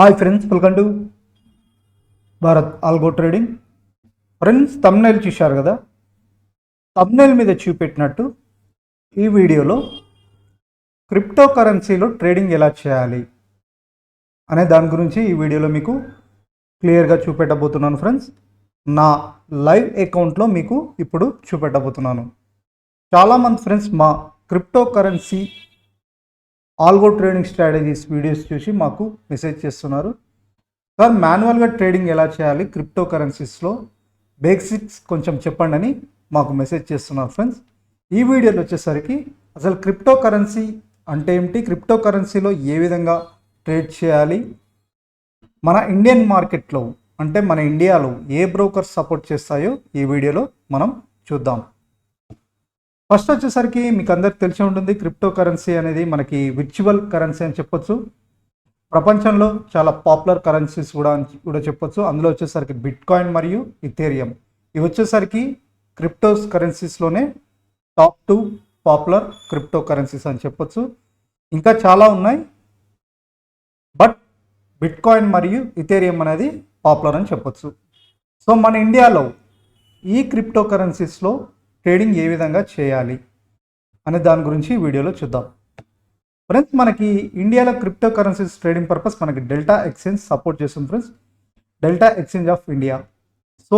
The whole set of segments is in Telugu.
Hi friends, welcome to Bharat algo trading. Friends, thumbnail చూశారు కదా. థంబ్నెయిల్ మీద చూపెట్టినట్టు ఈ వీడియోలో క్రిప్టో కరెన్సీలో ట్రేడింగ్ ఎలా చేయాలి అనే దాని గురించి ఈ వీడియోలో మీకు క్లియర్గా చూపెట్టబోతున్నాను. ఫ్రెండ్స్, నా లైవ్ అకౌంట్లో మీకు ఇప్పుడు చూపెట్టబోతున్నాను. చాలామంది ఫ్రెండ్స్ మా crypto currency algo trading strategies videos చూసి మాకు మెసేజ్ చేస్తున్నారు. సార్, మాన్యువల్గా ట్రేడింగ్ ఎలా చేయాలి క్రిప్టో కరెన్సీస్లో బేసిక్స్ కొంచెం చెప్పండి అని మాకు మెసేజ్ చేస్తున్నారు. ఫ్రెండ్స్, ఈ వీడియోలో వచ్చేసరికి అసలు క్రిప్టో కరెన్సీ అంటే ఏమిటి, క్రిప్టో కరెన్సీలో ఏ విధంగా ట్రేడ్ చేయాలి, మన ఇండియన్ మార్కెట్లో అంటే మన ఇండియాలో ఏ బ్రోకర్స్ సపోర్ట్ చేస్తాయో ఈ వీడియోలో మనం చూద్దాం. ఫస్ట్ వచ్చేసరికి మీకు అందరికి తెలిసి ఉంటుంది, క్రిప్టో కరెన్సీ అనేది మనకి విర్చువల్ కరెన్సీ అని చెప్పొచ్చు. ప్రపంచంలో చాలా పాపులర్ కరెన్సీస్ కూడా చెప్పొచ్చు. అందులో వచ్చేసరికి బిట్ కాయిన్ మరియు ఇథేరియం ఇవి వచ్చేసరికి క్రిప్టో కరెన్సీస్లోనే టాప్ 2 పాపులర్ క్రిప్టో కరెన్సీస్ అని చెప్పొచ్చు. ఇంకా చాలా ఉన్నాయి, బట్ బిట్ కాయిన్ మరియు ఇథేరియం అనేది పాపులర్ అని చెప్పొచ్చు. సో మన ఇండియాలో ఈ క్రిప్టో కరెన్సీస్లో ట్రేడింగ్ ఏ విధంగా చేయాలి అనే దాని గురించి ఈ వీడియోలో చూద్దాం. ఫ్రెండ్స్, మనకి ఇండియాలో క్రిప్టో కరెన్సీస్ ట్రేడింగ్ పర్పస్ మనకి డెల్టా ఎక్స్చేంజ్ సపోర్ట్ చేస్తుంది. Friends, delta exchange of India. So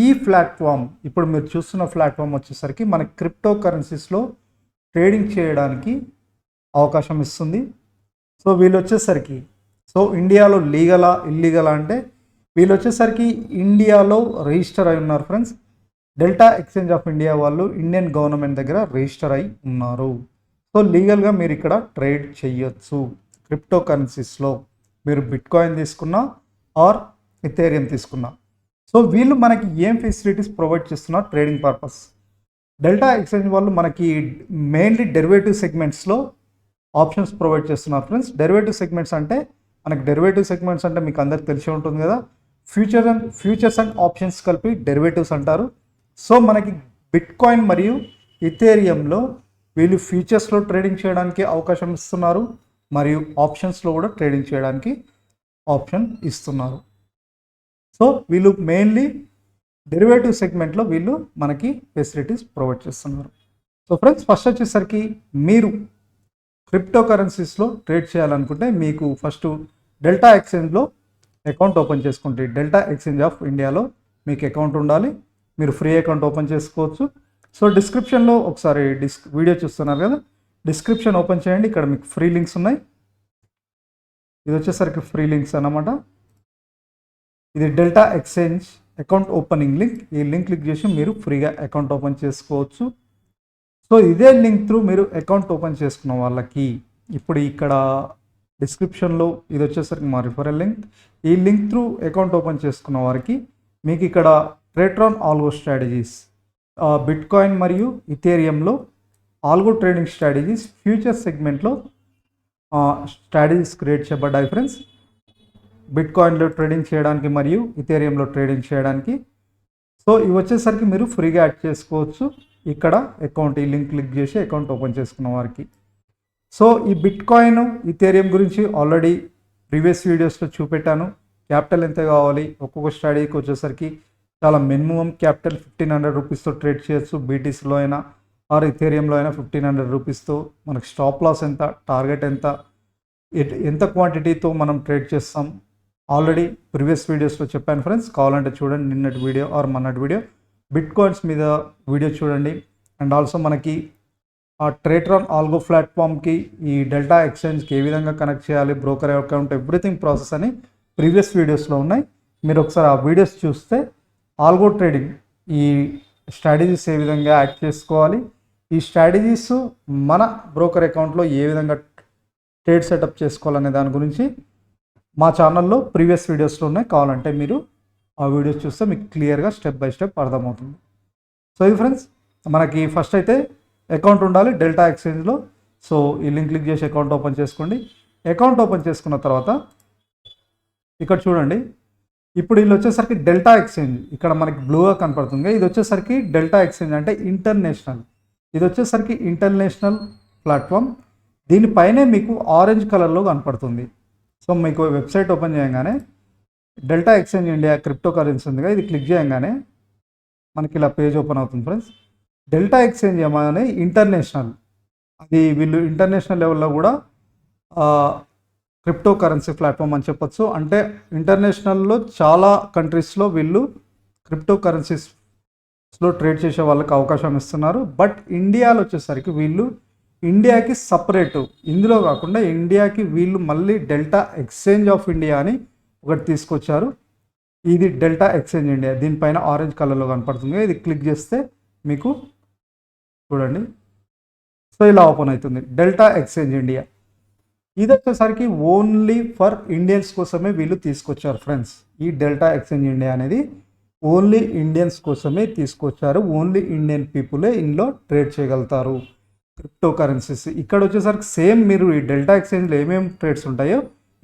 ఈ ప్లాట్ఫామ్, ఇప్పుడు మీరు చూస్తున్న ప్లాట్ఫామ్ వచ్చేసరికి మనకి క్రిప్టో కరెన్సీస్లో ట్రేడింగ్ చేయడానికి అవకాశం ఇస్తుంది. సో వీళ్ళు వచ్చేసరికి ఇండియాలో లీగలా ఇల్లీగలా అంటే వీళ్ళు వచ్చేసరికి ఇండియాలో రిజిస్టర్ అయి ఉన్నారు. Friends, delta exchange of India వాళ్ళు ఇండియన్ గవర్నమెంట్ దగ్గర రిజిస్టర్ అయి ఉన్నారు. సో లీగల్గా మీరు ఇక్కడ ట్రేడ్ చేయొచ్చు. క్రిప్టో కరెన్సీస్లో మీరు బిట్ కాయిన్ తీసుకున్నా ఆర్ ఇథేరియం తీసుకున్నా. సో వీళ్ళు మనకి ఏం ఫెసిలిటీస్ ప్రొవైడ్ చేస్తున్నారు ట్రేడింగ్ పర్పస్. డెల్టా ఎక్స్చేంజ్ వాళ్ళు మనకి మెయిన్లీ డెరివేటివ్ సెగ్మెంట్స్లో ఆప్షన్స్ ప్రొవైడ్ చేస్తున్నారు. ఫ్రెండ్స్, డెరివేటివ్ సెగ్మెంట్స్ అంటే మీకు అందరికి తెలిసి ఉంటుంది కదా. ఫ్యూచర్స్ అండ్ ఆప్షన్స్ కలిపి డెరివేటివ్స్ అంటారు. సో మనకి బిట్ కాయిన్ మరియు ఇథేరియంలో వీళ్ళు ఫ్యూచర్స్లో ట్రేడింగ్ చేయడానికి అవకాశం ఇస్తున్నారు, మరియు ఆప్షన్స్లో కూడా ట్రేడింగ్ చేయడానికి ఆప్షన్ ఇస్తున్నారు. సో వీళ్ళు మెయిన్లీ డెరివేటివ్ సెగ్మెంట్లో వీళ్ళు మనకి ఫెసిలిటీస్ ప్రొవైడ్ చేస్తున్నారు. సో ఫ్రెండ్స్, ఫస్ట్ వచ్చేసరికి మీరు క్రిప్టో కరెన్సీస్లో ట్రేడ్ చేయాలనుకుంటే మీకు ఫస్ట్ డెల్టా ఎక్స్చేంజ్లో అకౌంట్ ఓపెన్ చేసుకుంటే, డెల్టా ఎక్స్చేంజ్ ఆఫ్ ఇండియాలో మీకు అకౌంట్ ఉండాలి. మీరు ఫ్రీ అకౌంట్ ఓపెన్ చేసుకోవచ్చు. సో డిస్క్రిప్షన్లో ఒకసారి వీడియో చూస్తున్నారు కదా, డిస్క్రిప్షన్ ఓపెన్ చేయండి. ఇక్కడ మీకు ఫ్రీ లింక్స్ ఉన్నాయి. ఇది వచ్చేసరికి ఫ్రీ లింక్స్ అన్నమాట. ఇది delta exchange account opening link. ఈ లింక్ క్లిక్ చేసి మీరు ఫ్రీగా అకౌంట్ ఓపెన్ చేసుకోవచ్చు. సో ఇదే లింక్ త్రూ మీరు అకౌంట్ ఓపెన్ చేసుకున్న వాళ్ళకి ఇప్పుడు ఇక్కడ డిస్క్రిప్షన్లో ఇది వచ్చేసరికి మా రిఫరల్ లింక్. ఈ లింక్ త్రూ అకౌంట్ ఓపెన్ చేసుకున్న వారికి మీకు ఇక్కడ Tradetron algo strategies, bit coin మరియు ఇథేరియంలో ఆల్గో ట్రేడింగ్ స్ట్రాటజీస్ ఫ్యూచర్ సెగ్మెంట్లో స్ట్రాటజీస్ క్రియేట్ చేయబడ్డాయి. ఫ్రెండ్స్, బిట్ కాయిన్లో ట్రేడింగ్ చేయడానికి మరియు ఇథేరియంలో ట్రేడింగ్ చేయడానికి. సో ఇవి వచ్చేసరికి మీరు ఫ్రీగా యాడ్ చేసుకోవచ్చు. ఇక్కడ అకౌంట్, ఈ లింక్ క్లిక్ చేసి అకౌంట్ ఓపెన్ చేసుకున్న వారికి. సో ఈ బిట్ కాయిన్ ఇథేరియం గురించి ఆల్రెడీ ప్రీవియస్ వీడియోస్లో చూపెట్టాను. క్యాపిటల్ ఎంత కావాలి, ఒక్కొక్క స్ట్రాటజీకి వచ్చేసరికి చాలా మినిమం క్యాపిటల్ 1500 రూపీస్తో ట్రేడ్ చేయొచ్చు. బీటీసీలో అయినా ఆర్ ఇథేరియంలో అయినా 1500 రూపీస్తో. మనకు స్టాప్ లాస్ ఎంత, టార్గెట్ ఎంత క్వాంటిటీతో మనం ట్రేడ్ చేస్తాం ఆల్రెడీ ప్రీవియస్ వీడియోస్లో చెప్పాను. ఫ్రెండ్స్, కావాలంటే చూడండి, నిన్నటి వీడియో ఆర్ మొన్నటి వీడియో బిట్ కాయిన్స్ మీద వీడియో చూడండి. అండ్ ఆల్సో మనకి ఆ ట్రేట్రాన్ ఆల్గో ప్లాట్ఫామ్కి ఈ డెల్టా ఎక్స్చేంజ్కి ఏ విధంగా కనెక్ట్ చేయాలి, బ్రోకర్ అకౌంట్, ఎవ్రీథింగ్ ప్రాసెస్ అని ప్రీవియస్ వీడియోస్లో ఉన్నాయి. మీరు ఒకసారి ఆ వీడియోస్ చూస్తే ఆల్గో ట్రేడింగ్ ఈ స్ట్రాటజీస్ ఏ విధంగా యాడ్ చేసుకోవాలి, ఈ స్ట్రాటజీస్ మన బ్రోకర్ అకౌంట్లో ఏ విధంగా ట్రేడ్ సెటప్ చేసుకోవాలనే దాని గురించి మా ఛానల్లో ప్రీవియస్ వీడియోస్లో ఉన్నాయి. కావాలంటే మీరు ఆ వీడియోస్ చూస్తే మీకు క్లియర్గా స్టెప్ బై స్టెప్ అర్థమవుతుంది. సో ఇది ఫ్రెండ్స్, మనకి ఫస్ట్ అయితే అకౌంట్ ఉండాలి డెల్టా ఎక్స్చేంజ్లో. సో ఈ లింక్ క్లిక్ చేసి అకౌంట్ ఓపెన్ చేసుకోండి. అకౌంట్ ఓపెన్ చేసుకున్న తర్వాత ఇక్కడ చూడండి, ఇప్పుడు వీళ్ళు వచ్చేసరికి డెల్టా ఎక్స్చేంజ్ ఇక్కడ మనకి బ్లూగా కనపడుతుంది. ఇది వచ్చేసరికి డెల్టా ఎక్స్చేంజ్ అంటే ఇంటర్నేషనల్. ఇది వచ్చేసరికి ఇంటర్నేషనల్ ప్లాట్ఫామ్. దీనిపైనే మీకు ఆరెంజ్ కలర్లో కనపడుతుంది. సో మీకు వెబ్సైట్ ఓపెన్ చేయగానే delta exchange India crypto currency ఉందిగా, ఇది క్లిక్ చేయగానే మనకి ఇలా పేజ్ ఓపెన్ అవుతుంది ఫ్రెండ్స్. డెల్టా ఎక్స్చేంజ్ ఏమని ఇంటర్నేషనల్, అది వీళ్ళు ఇంటర్నేషనల్ లెవెల్లో కూడా క్రిప్టో కరెన్సీ ప్లాట్ఫామ్ అని చెప్పొచ్చు. అంటే ఇంటర్నేషనల్లో చాలా కంట్రీస్లో వీళ్ళు క్రిప్టో కరెన్సీస్లో ట్రేడ్ చేసే వాళ్ళకి అవకాశం ఇస్తున్నారు. బట్ ఇండియాలో వచ్చేసరికి వీళ్ళు ఇండియాకి సపరేటు, ఇందులో కాకుండా ఇండియాకి వీళ్ళు మళ్ళీ డెల్టా ఎక్స్చేంజ్ ఆఫ్ ఇండియా అని ఒకటి తీసుకొచ్చారు. ఇది డెల్టా ఎక్స్చేంజ్ ఇండియా, దీనిపైన ఆరెంజ్ కలర్లో కనపడుతుంది. ఇది క్లిక్ చేస్తే మీకు చూడండి, సో ఇలా ఓపెన్ అవుతుంది డెల్టా ఎక్స్చేంజ్ ఇండియా. ఇది వచ్చేసరికి ఓన్లీ ఫర్ ఇండియన్స్ కోసమే వీళ్ళు తీసుకొచ్చారు ఫ్రెండ్స్. ఈ డెల్టా ఎక్స్చేంజ్ ఇండియా అనేది ఓన్లీ ఇండియన్స్ కోసమే తీసుకొచ్చారు. ఓన్లీ ఇండియన్ పీపులే ఇందులో ట్రేడ్ చేయగలుగుతారు క్రిప్టో కరెన్సీస్. ఇక్కడ వచ్చేసరికి సేమ్ మీరు ఈ డెల్టా ఎక్స్చేంజ్లో ఏమేమి ట్రేడ్స్ ఉంటాయో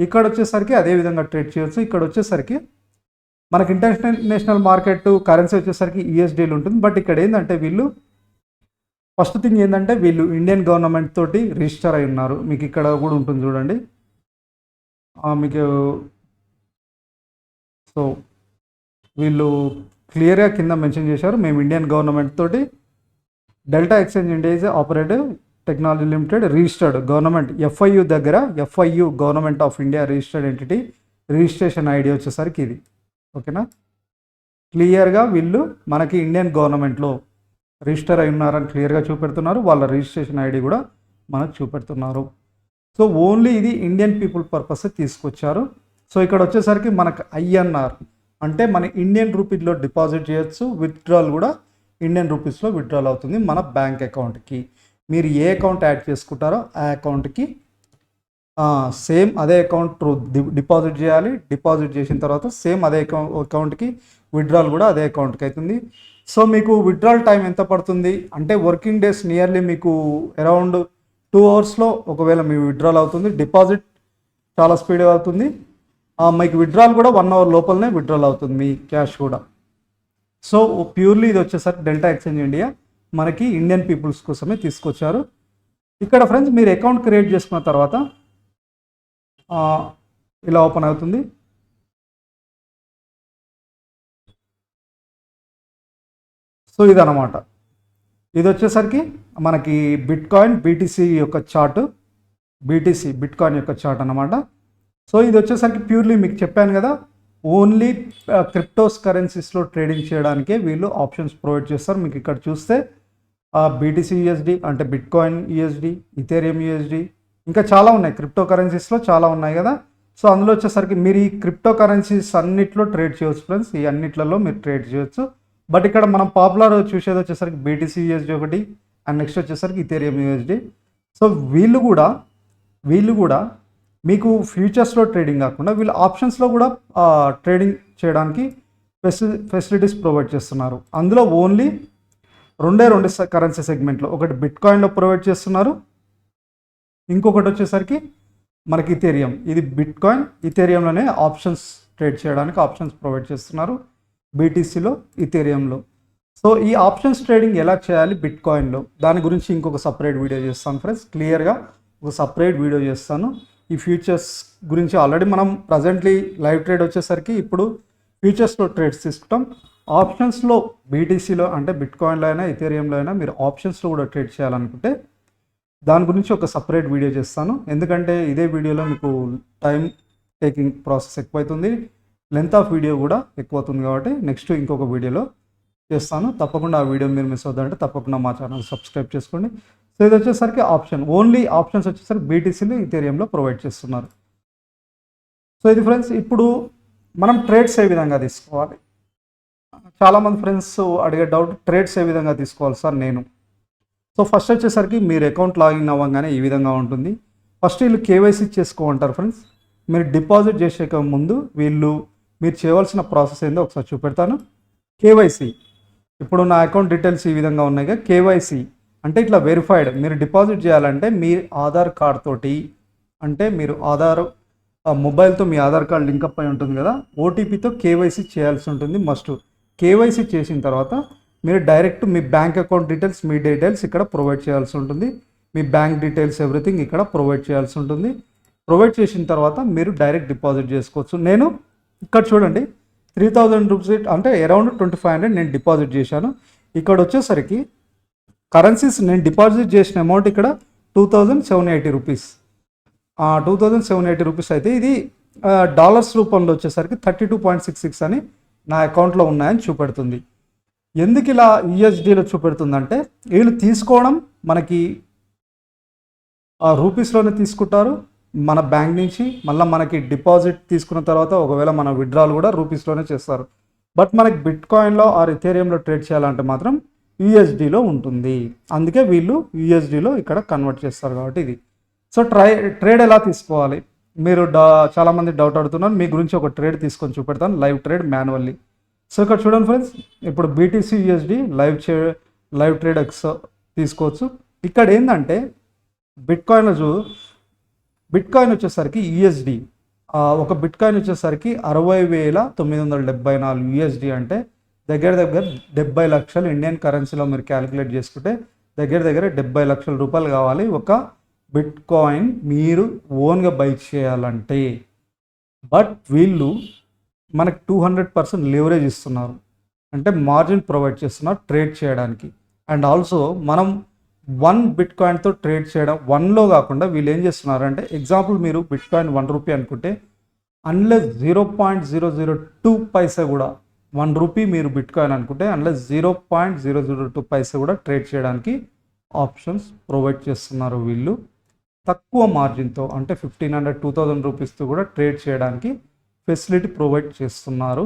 ఇక్కడ వచ్చేసరికి అదే విధంగా ట్రేడ్ చేయొచ్చు. ఇక్కడ వచ్చేసరికి మనకి ఇంటర్నేషనల్ మార్కెట్ కరెన్సీ వచ్చేసరికి యూఎస్డీలు ఉంటుంది. బట్ ఇక్కడ ఏంటంటే వీళ్ళు ఫస్ట్ థింగ్ ఏంటంటే వీళ్ళు ఇండియన్ గవర్నమెంట్ తోటి రిజిస్టర్ అయి ఉన్నారు. మీకు ఇక్కడ కూడా ఉంటుంది చూడండి, మీకు సో వీళ్ళు క్లియర్గా కింద మెన్షన్ చేశారు, మేము ఇండియన్ గవర్నమెంట్ తోటి Delta exchange India is operative technology limited registered government FIU దగ్గర, FIU government of India registered entity, registration ID వచ్చేసరికి ఇది. ఓకేనా, క్లియర్గా వీళ్ళు మనకి ఇండియన్ గవర్నమెంట్లో రిజిస్టర్ అయి ఉన్నారని క్లియర్గా చూపెడుతున్నారు. వాళ్ళ రిజిస్ట్రేషన్ ఐడి కూడా మనకు చూపెడుతున్నారు. సో ఓన్లీ ఇది ఇండియన్ పీపుల్ పర్పస్ తీసుకొచ్చారు. సో ఇక్కడ వచ్చేసరికి మనకు ఐఎన్ఆర్ అంటే మన ఇండియన్ రూపీస్లో డిపాజిట్ చేయొచ్చు, విత్డ్రాల్ కూడా ఇండియన్ రూపీస్లో విత్డ్రాల్ అవుతుంది మన బ్యాంక్ అకౌంట్కి. మీరు ఏ అకౌంట్ యాడ్ చేసుకుంటారో ఆ అకౌంట్కి సేమ్ అదే అకౌంట్ త్రూ డిపాజిట్ చేయాలి. డిపాజిట్ చేసిన తర్వాత సేమ్ అదే అకౌంట్కి విత్డ్రాల్ కూడా అదే అకౌంట్కి అవుతుంది. సో మీకు విత్డ్రాల్ టైం ఎంత పడుతుంది అంటే వర్కింగ్ డేస్ నియర్లీ మీకు అరౌండ్ 2 అవర్స్లో ఒకవేళ మీ విత్డ్రాల్ అవుతుంది. డిపాజిట్ చాలా స్పీడ్గా అవుతుంది. మీకు విత్డ్రాల్ కూడా 1 అవర్ లోపలనే విత్డ్రాల్ అవుతుంది మీ క్యాష్ కూడా. సో ప్యూర్లీ ఇది వచ్చేసరికి డెల్టా ఎక్స్చేంజ్ ఇండియా మనకి ఇండియన్ పీపుల్స్ కోసమే తీసుకొచ్చారు. ఇక్కడ ఫ్రెండ్స్ మీరు అకౌంట్ క్రియేట్ చేసుకున్న తర్వాత ఇలా ఓపెన్ అవుతుంది. సో ఇదన్నమాట, ఇది వచ్చేసరికి మనకి బిట్కాయిన్ బీటీసీ యొక్క చార్ట్, బీటీసీ బిట్కాయిన్ యొక్క చార్ట్ అన్నమాట. సో ఇది వచ్చేసరికి ప్యూర్లీ మీకు చెప్పాను కదా, ఓన్లీ క్రిప్టోస్ కరెన్సీస్లో ట్రేడింగ్ చేయడానికే వీళ్ళు ఆప్షన్స్ ప్రొవైడ్ చేస్తారు. మీకు ఇక్కడ చూస్తే బీటీసీ యూఎస్డి అంటే బిట్కాయిన్ యూఎస్డి, ఇథేరియం యూఎస్డి, ఇంకా చాలా ఉన్నాయి క్రిప్టో కరెన్సీస్లో చాలా ఉన్నాయి కదా. సో అందులో వచ్చేసరికి మీరు ఈ క్రిప్టో కరెన్సీస్ అన్నిట్లో ట్రేడ్ చేయవచ్చు ఫ్రెండ్స్, ఈ అన్నిట్లలో మీరు ట్రేడ్ చేయొచ్చు. బట్ ఇక్కడ మనం పాపులర్ చూసేది వచ్చేసరికి బీటీసీ యూఎస్డి ఒకటి, అండ్ నెక్స్ట్ వచ్చేసరికి ఇథేరియం యూఎస్డి. సో వీళ్ళు కూడా మీకు ఫ్యూచర్స్లో ట్రేడింగ్ కాకుండా వీళ్ళు ఆప్షన్స్లో కూడా ట్రేడింగ్ చేయడానికి ఫెసిలిటీస్ ప్రొవైడ్ చేస్తున్నారు. అందులో ఓన్లీ రెండు కరెన్సీ సెగ్మెంట్లో, ఒకటి బిట్కాయిన్లో ప్రొవైడ్ చేస్తున్నారు, ఇంకొకటి వచ్చేసరికి మనకి ఇథేరియం. ఇది బిట్కాయిన్ ఇథేరియంలోనే ఆప్షన్స్ ట్రేడ్ చేయడానికి ఆప్షన్స్ ప్రొవైడ్ చేస్తున్నారు, బీటీసీలో ఇథేరియంలో. సో ఈ ఆప్షన్స్ ట్రేడింగ్ ఎలా చేయాలి బిట్కాయిన్లో, దాని గురించి ఇంకొక సపరేట్ వీడియో చేస్తాను ఫ్రెండ్స్. క్లియర్గా ఒక సపరేట్ వీడియో చేస్తాను. ఈ ఫ్యూచర్స్ గురించి ఆల్రెడీ మనం ప్రజెంట్లీ లైవ్ ట్రేడ్ వచ్చేసరికి ఇప్పుడు ఫ్యూచర్స్లో ట్రేడ్స్ తీసుకుంటాం. ఆప్షన్స్లో బీటీసీలో అంటే బిట్కాయిన్లో అయినా ఇథేరియంలో అయినా మీరు ఆప్షన్స్లో కూడా ట్రేడ్ చేయాలనుకుంటే దాని గురించి ఒక సపరేట్ వీడియో చేస్తాను. ఎందుకంటే ఇదే వీడియోలో మీకు టైం టేకింగ్ ప్రాసెస్ ఎక్కువైతుంది, లెంత్ ఆఫ్ వీడియో కూడా ఎక్కువ అవుతుంది. కాబట్టి నెక్స్ట్ ఇంకొక వీడియోలో చేస్తాను. తప్పకుండా ఆ వీడియో మీరు మిస్ అవుతుందంటే తప్పకుండా మా ఛానల్ సబ్స్క్రైబ్ చేసుకోండి. సో ఇది వచ్చేసరికి ఓన్లీ ఆప్షన్స్ వచ్చేసరికి బీటీసీలో ఇథేరియంలో ప్రొవైడ్ చేస్తున్నారు. సో ఇది ఫ్రెండ్స్, ఇప్పుడు మనం ట్రేడ్స్ ఏ విధంగా తీసుకోవాలి, చాలామంది ఫ్రెండ్స్ అడిగే డౌట్, ట్రేడ్స్ ఏ విధంగా తీసుకోవాలి సార్ నేను. సో ఫస్ట్ వచ్చేసరికి మీరు అకౌంట్ లాగిన్ అవ్వగానే ఈ విధంగా ఉంటుంది. ఫస్ట్ వీళ్ళు కేవైసీ చేసుకోమంటారు ఫ్రెండ్స్. మీరు డిపాజిట్ చేసే ముందు మీరు చేయవలసిన ప్రాసెస్ ఏందో ఒకసారి చూపెడతాను. కేవైసీ, ఇప్పుడు నా అకౌంట్ డీటెయిల్స్ ఈ విధంగా ఉన్నాయి. కేవైసీ అంటే ఇట్లా వెరిఫైడ్, మీరు డిపాజిట్ చేయాలంటే మీ ఆధార్ కార్డ్ తోటి, అంటే మీరు మొబైల్తో మీ ఆధార్ కార్డ్ లింకప్ అయి ఉంటుంది కదా, ఓటీపీతో కేవైసీ చేయాల్సి ఉంటుంది మస్ట్. కేవైసీ చేసిన తర్వాత మీరు డైరెక్ట్ మీ బ్యాంక్ అకౌంట్ డీటెయిల్స్, మీ డీటెయిల్స్ ఇక్కడ ప్రొవైడ్ చేయాల్సి ఉంటుంది. మీ బ్యాంక్ డీటెయిల్స్ ఎవ్రీథింగ్ ఇక్కడ ప్రొవైడ్ చేయాల్సి ఉంటుంది. ప్రొవైడ్ చేసిన తర్వాత మీరు డైరెక్ట్ డిపాజిట్ చేసుకోవచ్చు. నేను ఇక్కడ చూడండి 3000 రూపీస్ అంటే అరౌండ్ 2500 నేను డిపాజిట్ చేశాను. ఇక్కడ వచ్చేసరికి కరెన్సీస్ నేను డిపాజిట్ చేసిన అమౌంట్ ఇక్కడ 2780 రూపీస్. 2780 రూపీస్ అయితే ఇది డాలర్స్ రూపంలో వచ్చేసరికి 32.66 అని నా అకౌంట్లో ఉన్నాయని చూపెడుతుంది. ఎందుకు ఇలా యూఎస్డీలో చూపెడుతుందంటే వీళ్ళు తీసుకోవడం మనకి రూపీస్లోనే తీసుకుంటారు మన బ్యాంక్ నుంచి. మళ్ళీ మనకి డిపాజిట్ తీసుకున్న తర్వాత ఒకవేళ మన విత్డ్రాల్ కూడా రూపీస్లోనే చేస్తారు. బట్ మనకి బిట్ కాయిన్లో ఆర్ ఇథేరియంలో ట్రేడ్ చేయాలంటే మాత్రం యూఎస్డీలో ఉంటుంది. అందుకే వీళ్ళు యూఎస్డీలో ఇక్కడ కన్వర్ట్ చేస్తారు కాబట్టి ఇది. సో ట్రేడ్ ఎలా తీసుకోవాలి మీరు చాలామంది డౌట్ అడుగుతున్నారు. మీ గురించి ఒక ట్రేడ్ తీసుకొని చూపెడతాను, లైవ్ ట్రేడ్ మాన్యువల్లీ. సో ఇక్కడ చూడండి ఫ్రెండ్స్, ఇప్పుడు BTC USD live trade X తీసుకోవచ్చు. ఇక్కడ ఏంటంటే బిట్ కాయిన్ వచ్చేసరికి యూఎస్డి ఒక బిట్ కాయిన్ వచ్చేసరికి 60,974 యూఎస్డి అంటే దగ్గర 70 లక్షలు ఇండియన్ కరెన్సీలో మీరు క్యాలిక్యులేట్ చేసుకుంటే దగ్గర 70 లక్షల రూపాయలు కావాలి ఒక బిట్ కాయిన్ మీరు ఓన్గా బై చేయాలంటే. బట్ వీళ్ళు మనకు 200% లివరేజ్ ఇస్తున్నారు, అంటే మార్జిన్ ప్రొవైడ్ చేస్తున్నారు ట్రేడ్ చేయడానికి. అండ్ ఆల్సో మనం 1 బిట్ కాయిన్తో ట్రేడ్ చేయడం 1లో కాకుండా వీళ్ళు ఏం చేస్తున్నారు అంటే ఎగ్జాంపుల్ మీరు బిట్ కాయిన్ 1 రూపీ అనుకుంటే అన్లెస్ 0.002 పైసా కూడా 1 రూపీ మీరు బిట్ కాయిన్ అనుకుంటే అన్లెస్ 0.002 పైసా కూడా ట్రేడ్ చేయడానికి ఆప్షన్స్ ప్రొవైడ్ చేస్తున్నారు వీళ్ళు. తక్కువ మార్జిన్తో అంటే 1500-2000 రూపీస్తో కూడా ట్రేడ్ చేయడానికి ఫెసిలిటీ ప్రొవైడ్ చేస్తున్నారు.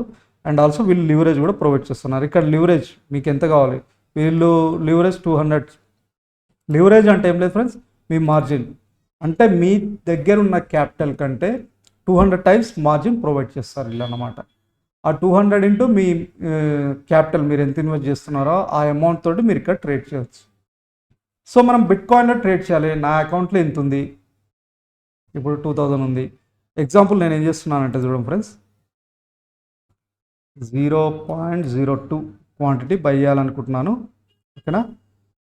అండ్ ఆల్సో వీళ్ళు లివరేజ్ కూడా ప్రొవైడ్ చేస్తున్నారు. ఇక్కడ లివరేజ్ మీకు ఎంత కావాలి, వీళ్ళు లివరేజ్ 200. లివరేజ్ అంటే ఏం లేదు ఫ్రెండ్స్, మీ మార్జిన్ అంటే మీ దగ్గర ఉన్న క్యాపిటల్ కంటే 200 టైమ్స్ మార్జిన్ ప్రొవైడ్ చేస్తారు వీళ్ళు అన్నమాట. ఆ 200 ఇంటూ మీ క్యాపిటల్ మీరు ఎంత ఇన్వెస్ట్ చేస్తున్నారో ఆ అమౌంట్ తోటి మీరు ఇక్కడ ట్రేడ్ చేయవచ్చు. సో మనం బిట్ కాయిన్లో ట్రేడ్ చేయాలి. నా అకౌంట్లో ఎంత ఉంది, ఇప్పుడు 2000 ఉంది. ఎగ్జాంపుల్ నేను ఏం చేస్తున్నానంటే చూడండి ఫ్రెండ్స్, 0.02 క్వాంటిటీ బై చేయాలనుకుంటున్నాను ఓకేనా.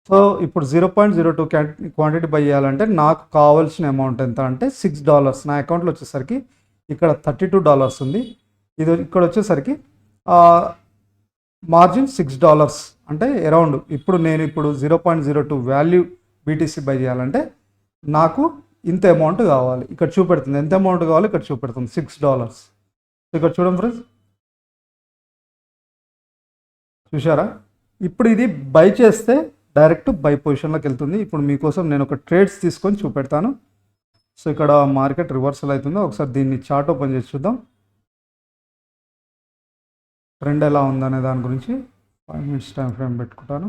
సో ఇప్పుడు 0.02 క్వాంటిటీ బై చేయాలంటే నాకు కావాల్సిన అమౌంట్ ఎంత అంటే $6. నా అకౌంట్లో వచ్చేసరికి ఇక్కడ $32 ఉంది. ఇది ఇక్కడ వచ్చేసరికి మార్జిన్ $6 అంటే అరౌండ్ ఇప్పుడు నేను 0.02 వాల్యూ బీటీసీ బై చేయాలంటే నాకు ఇంత అమౌంట్ కావాలి. ఇక్కడ చూపెడుతుంది ఎంత అమౌంట్ కావాలి, ఇక్కడ చూపెడుతుంది $6. ఇక్కడ చూడండి ఫ్రెండ్స్, చూసారా. ఇప్పుడు ఇది బై చేస్తే డైరెక్ట్ బై పొజిషన్లోకి వెళ్తుంది. ఇప్పుడు మీకోసం నేను ఒక ట్రేడ్స్ తీసుకొని చూపెడతాను. సో ఇక్కడ మార్కెట్ రివర్సల్ అవుతుందో ఒకసారి దీన్ని చార్ట్ ఓపెన్ చేసి చూద్దాం, ట్రెండ్ ఎలా ఉందనే దాని గురించి 5 మినిట్స్ టైం ఫ్రేమ్ పెట్టుకుంటాను.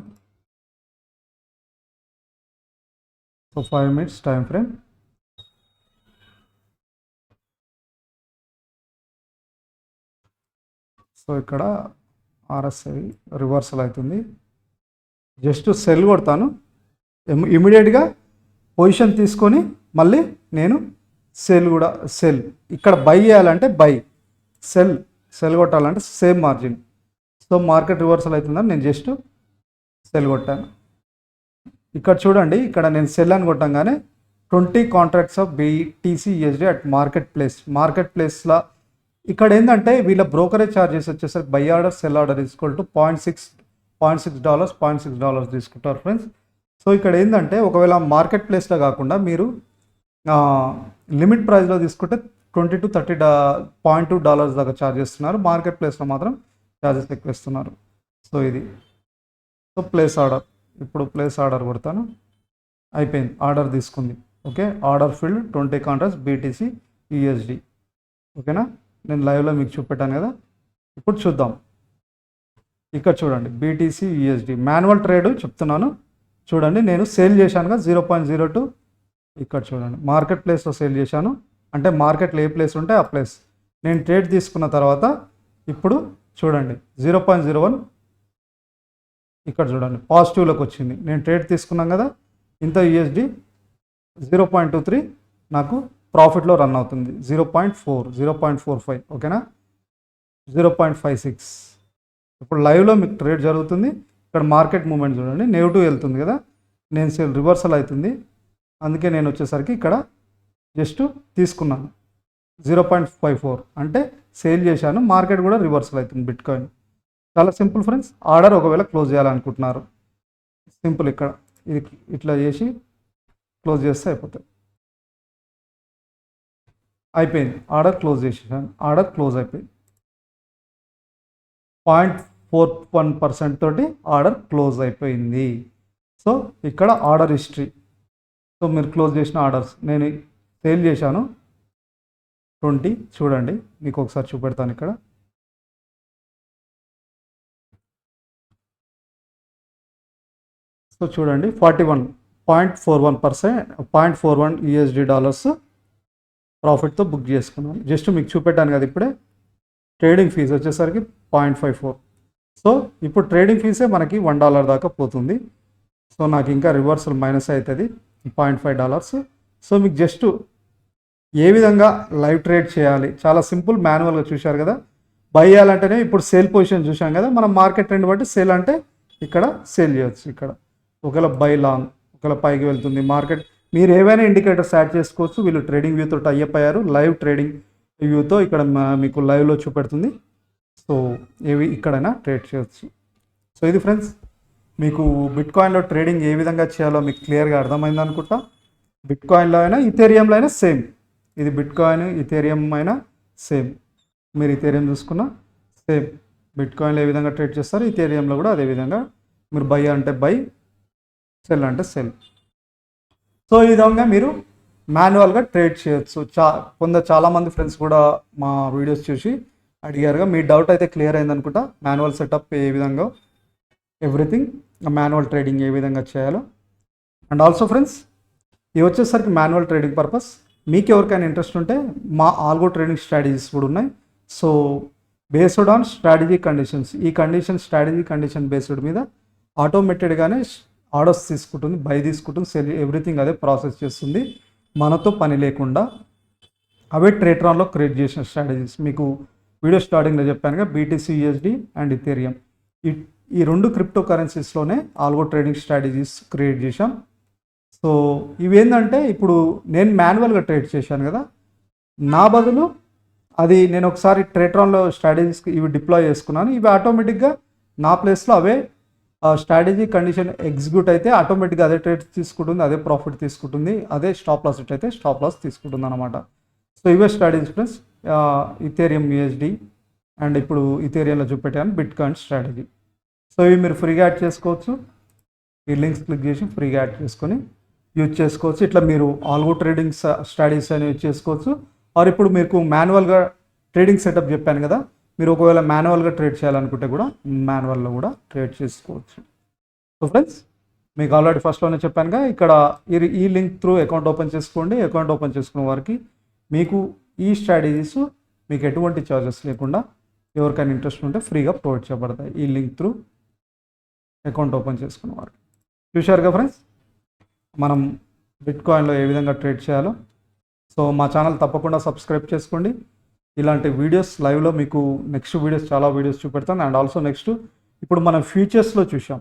So 5 minutes time frame. So ఇక్కడ ఆర్ఎస్ఐ రివర్సల్ అవుతుంది. జస్ట్ సెల్ కొడతాను, ఇమీడియట్గా పొజిషన్ తీసుకొని మళ్ళీ నేను సెల్ ఇక్కడ బై చేయాలంటే బై, సెల్ కొట్టాలంటే same margin. So market reversal అవుతుందని నేను జస్ట్ సెల్ కొట్టాను. ఇక్కడ చూడండి, ఇక్కడ నేను సెల్ అని కొట్టంగానే 20 contracts of BTC USD at market ప్లేస్లో ఇక్కడ ఏంటంటే వీళ్ళ బ్రోకరేజ్ ఛార్జెస్ వచ్చేసరికి by order cell order equal to $0.6 తీసుకుంటారు ఫ్రెండ్స్. సో ఇక్కడ ఏంటంటే ఒకవేళ మార్కెట్ ప్లేస్లో కాకుండా మీరు లిమిట్ ప్రైస్లో తీసుకుంటే $20 to $30.2 దాకా ఛార్జ్ చేస్తున్నారు. మార్కెట్ ప్లేస్లో మాత్రం ఛార్జెస్ ఎక్కువ ఇస్తున్నారు. సో ఇది సో ప్లేస్ ఆర్డర్, ఇప్పుడు ప్లేస్ ఆర్డర్ కొడతాను, అయిపోయింది, ఆర్డర్ తీసుకుంది. Okay, order filled 20 contracts BTC USD. ఓకేనా, నేను లైవ్లో మీకు చూపెట్టాను కదా. ఇప్పుడు చూద్దాం, ఇక్కడ చూడండి బీటీసీ యూఎస్డి మాన్యువల్ ట్రేడ్ చెప్తున్నాను చూడండి. నేను సేల్ చేశానుగా 0.02. ఇక్కడ చూడండి మార్కెట్ ప్లేస్లో సేల్ చేశాను, అంటే మార్కెట్లో ఏ ప్లేస్ ఉంటే ఆ ప్లేస్ నేను ట్రేడ్ తీసుకున్న తర్వాత ఇప్పుడు చూడండి 0.01 ఇక్కడ చూడండి పాజిటివ్లోకి వచ్చింది. నేను ట్రేడ్ తీసుకున్నాం కదా, ఇంత యూఎస్డి 0.23 నాకు ప్రాఫిట్లో రన్ అవుతుంది. 0.45 ఓకేనా, 0.56. ఇప్పుడు లైవ్లో మీకు ట్రేడ్ జరుగుతుంది. ఇక్కడ మార్కెట్ మూమెంట్ చూడండి నెగిటివ్ వెళ్తుంది కదా, నేను సేల్ రివర్సల్ అవుతుంది. అందుకే నేను వచ్చేసరికి ఇక్కడ జస్ట్ తీసుకున్నాను 0.54 అంటే సేల్ చేశాను, మార్కెట్ కూడా రివర్సల్ అవుతుంది బిట్కాయిన్. చాలా సింపుల్ ఫ్రెండ్స్. ఆర్డర్ ఒకవేళ క్లోజ్ చేయాలనుకుంటున్నారు, సింపుల్ ఇక్కడ ఇది ఇట్లా చేసి క్లోజ్ చేస్తే అయిపోతుంది. అయిపోయింది, ఆర్డర్ క్లోజ్ చేసేసాను, ఆర్డర్ క్లోజ్ అయిపోయింది. 0.41% తోటి ఆర్డర్ క్లోజ్ అయిపోయింది. సో ఇక్కడ ఆర్డర్ హిస్టరీ, సో మీరు క్లోజ్ చేసిన ఆర్డర్స్ నేను సేల్ చేశాను 20, చూడండి మీకు ఒకసారి చూపెడతాను ఇక్కడ. సో చూడండి 0.41 USD డాలర్స్ ప్రాఫిట్తో బుక్ చేసుకున్నాను. జస్ట్ మీకు చూపెట్టాను కదా ఇప్పుడే. ట్రేడింగ్ ఫీజు వచ్చేసరికి 0.54. సో ఇప్పుడు ట్రేడింగ్ ఫీజే మనకి $1 దాకా పోతుంది. సో నాకు ఇంకా రివర్సల్ మైనస్ అవుతుంది $0.5. సో మీకు జస్ట్ ఏ విధంగా లైవ్ ట్రేడ్ చేయాలి చాలా సింపుల్, మాన్యువల్గా చూశారు కదా. బై చేయాలంటేనే ఇప్పుడు సేల్ పొజిషన్ చూసాం కదా, మనం మార్కెట్ ట్రెండ్ బట్టి సేల్ అంటే ఇక్కడ సేల్ చేయొచ్చు. ఇక్కడ ఒకవేళ బై లాంగ్, ఒకవేళ పైకి వెళ్తుంది మార్కెట్, మీరు ఏవైనా ఇండికేటర్స్ యాడ్ చేసుకోవచ్చు. వీళ్ళు ట్రేడింగ్ వ్యూతో టైఅప్ అయ్యారు, లైవ్ ట్రేడింగ్ వ్యూతో ఇక్కడ మీకు లైవ్లో చూపెడుతుంది. సో ఏవి ఇక్కడైనా ట్రేడ్ చేయొచ్చు. సో ఇది ఫ్రెండ్స్, మీకు బిట్కాయిన్లో ట్రేడింగ్ ఏ విధంగా చేయాలో మీకు క్లియర్గా అర్థమైంది అనుకుంటా. బిట్కాయిన్లో అయినా ఇథేరియంలో అయినా సేమ్, ఇది బిట్కాయిన్ ఇథేరియం అయినా సేమ్. మీరు ఇథేరియం చూసుకున్నా సేమ్, బిట్కాయిన్లో ఏ విధంగా ట్రేడ్ చేస్తారు ఇథేరియంలో కూడా అదే విధంగా. మీరు బై అంటే బై, సెల్ అంటే సెల్. సో ఈ విధంగా మీరు మాన్యువల్గా ట్రేడ్ చేయొచ్చు. చాలామంది ఫ్రెండ్స్ కూడా మా వీడియోస్ చూసి అడిగారుగా, మీ డౌట్ అయితే క్లియర్ అయింది అనుకుంటా. మాన్యువల్ సెటప్ ఏ విధంగా, ఎవ్రీథింగ్ మాన్యువల్ ట్రేడింగ్ ఏ విధంగా చేయాలో. అండ్ ఆల్సో ఫ్రెండ్స్, ఇవి వచ్చేసరికి మాన్యువల్ ట్రేడింగ్ పర్పస్. మీకు ఎవరికైనా ఇంట్రెస్ట్ ఉంటే మా ఆల్గో ట్రేడింగ్ స్ట్రాటజీస్ కూడా ఉన్నాయి. So based on strategy conditions, ఈ కండిషన్ స్ట్రాటజీ కండిషన్ బేస్డ్ మీద ఆటోమేటెడ్గానే ఆర్డర్స్ తీసుకుంటుంది, బై తీసుకుంటుంది, సెల్, ఎవ్రీథింగ్ అదే ప్రాసెస్ చేస్తుంది, మనతో పని లేకుండా. అవే ట్రేట్రాన్లో క్రియేట్ చేసిన స్ట్రాటజీస్. మీకు వీడియో స్టార్టింగ్లో చెప్పానుగా, BTC USD అండ్ ఇథేరియం, ఈ రెండు క్రిప్టో కరెన్సీస్లోనే ఆల్గో ట్రేడింగ్ స్ట్రాటజీస్ క్రియేట్ చేశాం. సో ఇవేంటంటే ఇప్పుడు నేను మాన్యువల్గా ట్రేడ్ చేశాను కదా, నా బదులు అది నేను ఒకసారి ట్రేట్రాన్లో స్ట్రాటజీస్ ఇవి డిప్లాయ్ చేసుకున్నాను. ఇవి ఆటోమేటిక్గా నా ప్లేస్లో అవే స్ట్రాటజీ కండిషన్ ఎగ్జిక్యూట్ అయితే ఆటోమేటిక్గా అదే ట్రేడ్ తీసుకుంటుంది, అదే ప్రాఫిట్ తీసుకుంటుంది, అదే స్టాప్ లాస్ అయితే స్టాప్ లాస్ తీసుకుంటుంది అనమాట. సో ఇవే strategies friends, Ethereum USD and ఇప్పుడు ఇథేరియంలో చూపెట్టాను బిట్కాయిన్ స్ట్రాటజీ. సో ఇవి మీరు ఫ్రీగా యాడ్ చేసుకోవచ్చు. ఈ లింక్స్ క్లిక్ చేసి ఫ్రీగా యాడ్ చేసుకొని యూజ్ చేసుకోవచ్చు. ఇట్లా మీరు ఆల్గో ట్రేడింగ్ స్ట్రాటజీస్ అని యూజ్ చేసుకోవచ్చు. ఆర్ ఇప్పుడు మీకు మాన్యువల్గా ట్రేడింగ్ సెటప్ చెప్పాను కదా, మీరు ఒకవేళ మాన్యువల్గా ట్రేడ్ చేయాలనుకుంటే కూడా మాన్యువల్లో కూడా ట్రేడ్ చేసుకోవచ్చు. సో ఫ్రెండ్స్, మీకు ఆల్రెడీ ఫస్ట్లోనే చెప్పానుగా, ఇక్కడ ఈ లింక్ త్రూ అకౌంట్ ఓపెన్ చేసుకోండి. అకౌంట్ ఓపెన్ చేసుకున్న వారికి మీకు ఈ స్ట్రాటజీస్ మీకు ఎటువంటి చార్జెస్ లేకుండా ఎవరికైనా ఇంట్రెస్ట్ ఉంటే ఫ్రీగా ప్రొవైడ్ చేయబడతాయి. ఈ లింక్ త్రూ అకౌంట్ ఓపెన్ చేసుకున్న వారికి. చూశారుగా ఫ్రెండ్స్, మనం బిట్కాయిన్లో ఏ విధంగా ట్రేడ్ చేయాలో. సో మా ఛానల్ తప్పకుండా సబ్స్క్రైబ్ చేసుకోండి. ఇలాంటి వీడియోస్ లైవ్లో మీకు నెక్స్ట్ వీడియోస్ చాలా వీడియోస్ చూపెడతాను. అండ్ ఆల్సో నెక్స్ట్ ఇప్పుడు మనం ఫ్యూచర్స్లో చూసాం,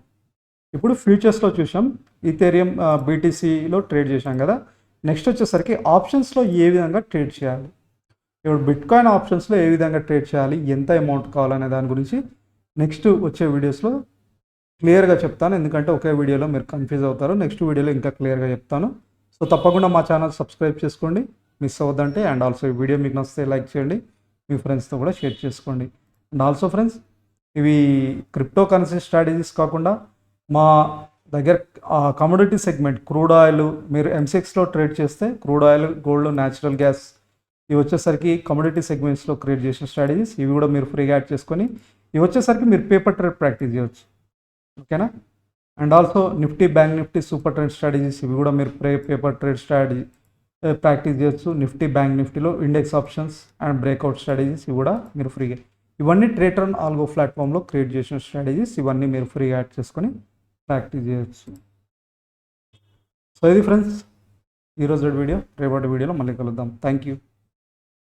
ఇథేరియం BTCలో ట్రేడ్ చేశాం కదా. నెక్స్ట్ వచ్చేసరికి ఆప్షన్స్లో ఏ విధంగా ట్రేడ్ చేయాలి, ఇప్పుడు బిట్కాయిన్ ఆప్షన్స్లో ఏ విధంగా ట్రేడ్ చేయాలి, ఎంత అమౌంట్ కావాలనే దాని గురించి నెక్స్ట్ వచ్చే వీడియోస్లో క్లియర్గా చెప్తాను. ఎందుకంటే ఒకే వీడియోలో మీరు కన్ఫ్యూజ్ అవుతారు, నెక్స్ట్ వీడియోలో ఇంకా క్లియర్గా చెప్తాను. సో తప్పకుండా మా ఛానల్ సబ్స్క్రైబ్ చేసుకోండి, మిస్ అవ్వద్దంటే. అండ్ ఆల్సో ఈ వీడియో మీకు నచ్చితే లైక్ చేయండి, మీ ఫ్రెండ్స్తో కూడా షేర్ చేసుకోండి. అండ్ ఆల్సో ఫ్రెండ్స్, ఇవి క్రిప్టో కరెన్సీ స్ట్రాటజీస్ కాకుండా మా దగ్గర కమోడిటీ సెగ్మెంట్, క్రూడ్ ఆయిల్, మీరు MCXలో ట్రేడ్ చేస్తే crude oil, gold, natural gas, ఇవి వచ్చేసరికి కమోడిటీ సెగ్మెంట్స్లో క్రియేట్ చేసిన స్ట్రాటజీస్. ఇవి కూడా మీరు ఫ్రీగా యాడ్ చేసుకొని ఇవి వచ్చేసరికి మీరు పేపర్ ట్రేడ్ ప్రాక్టీస్ చేయవచ్చు, ఓకేనా. And also Nifty, bank Nifty, super trend strategies, ఇవి కూడా మీరు పేపర్ ట్రేడ్ స్ట్రాటజీ ప్రాక్టీస్ చేయొచ్చు. నిఫ్టీ, బ్యాంక్ నిఫ్టీలో index options and breakout strategies, ఇవి కూడా మీరు ఫ్రీగా, ఇవన్నీ ట్రేటర్ ఆల్గో ప్లాట్ఫామ్లో క్రియేట్ చేసిన స్ట్రాటజీస్, ఇవన్నీ మీరు ఫ్రీగా యాడ్ చేసుకొని ప్రాక్టీస్ చేయొచ్చు. సో ఇది ఫ్రెండ్స్ ఈరోజు వీడియో. రేపటి వీడియోలో మళ్ళీ కలుద్దాం. Thank you.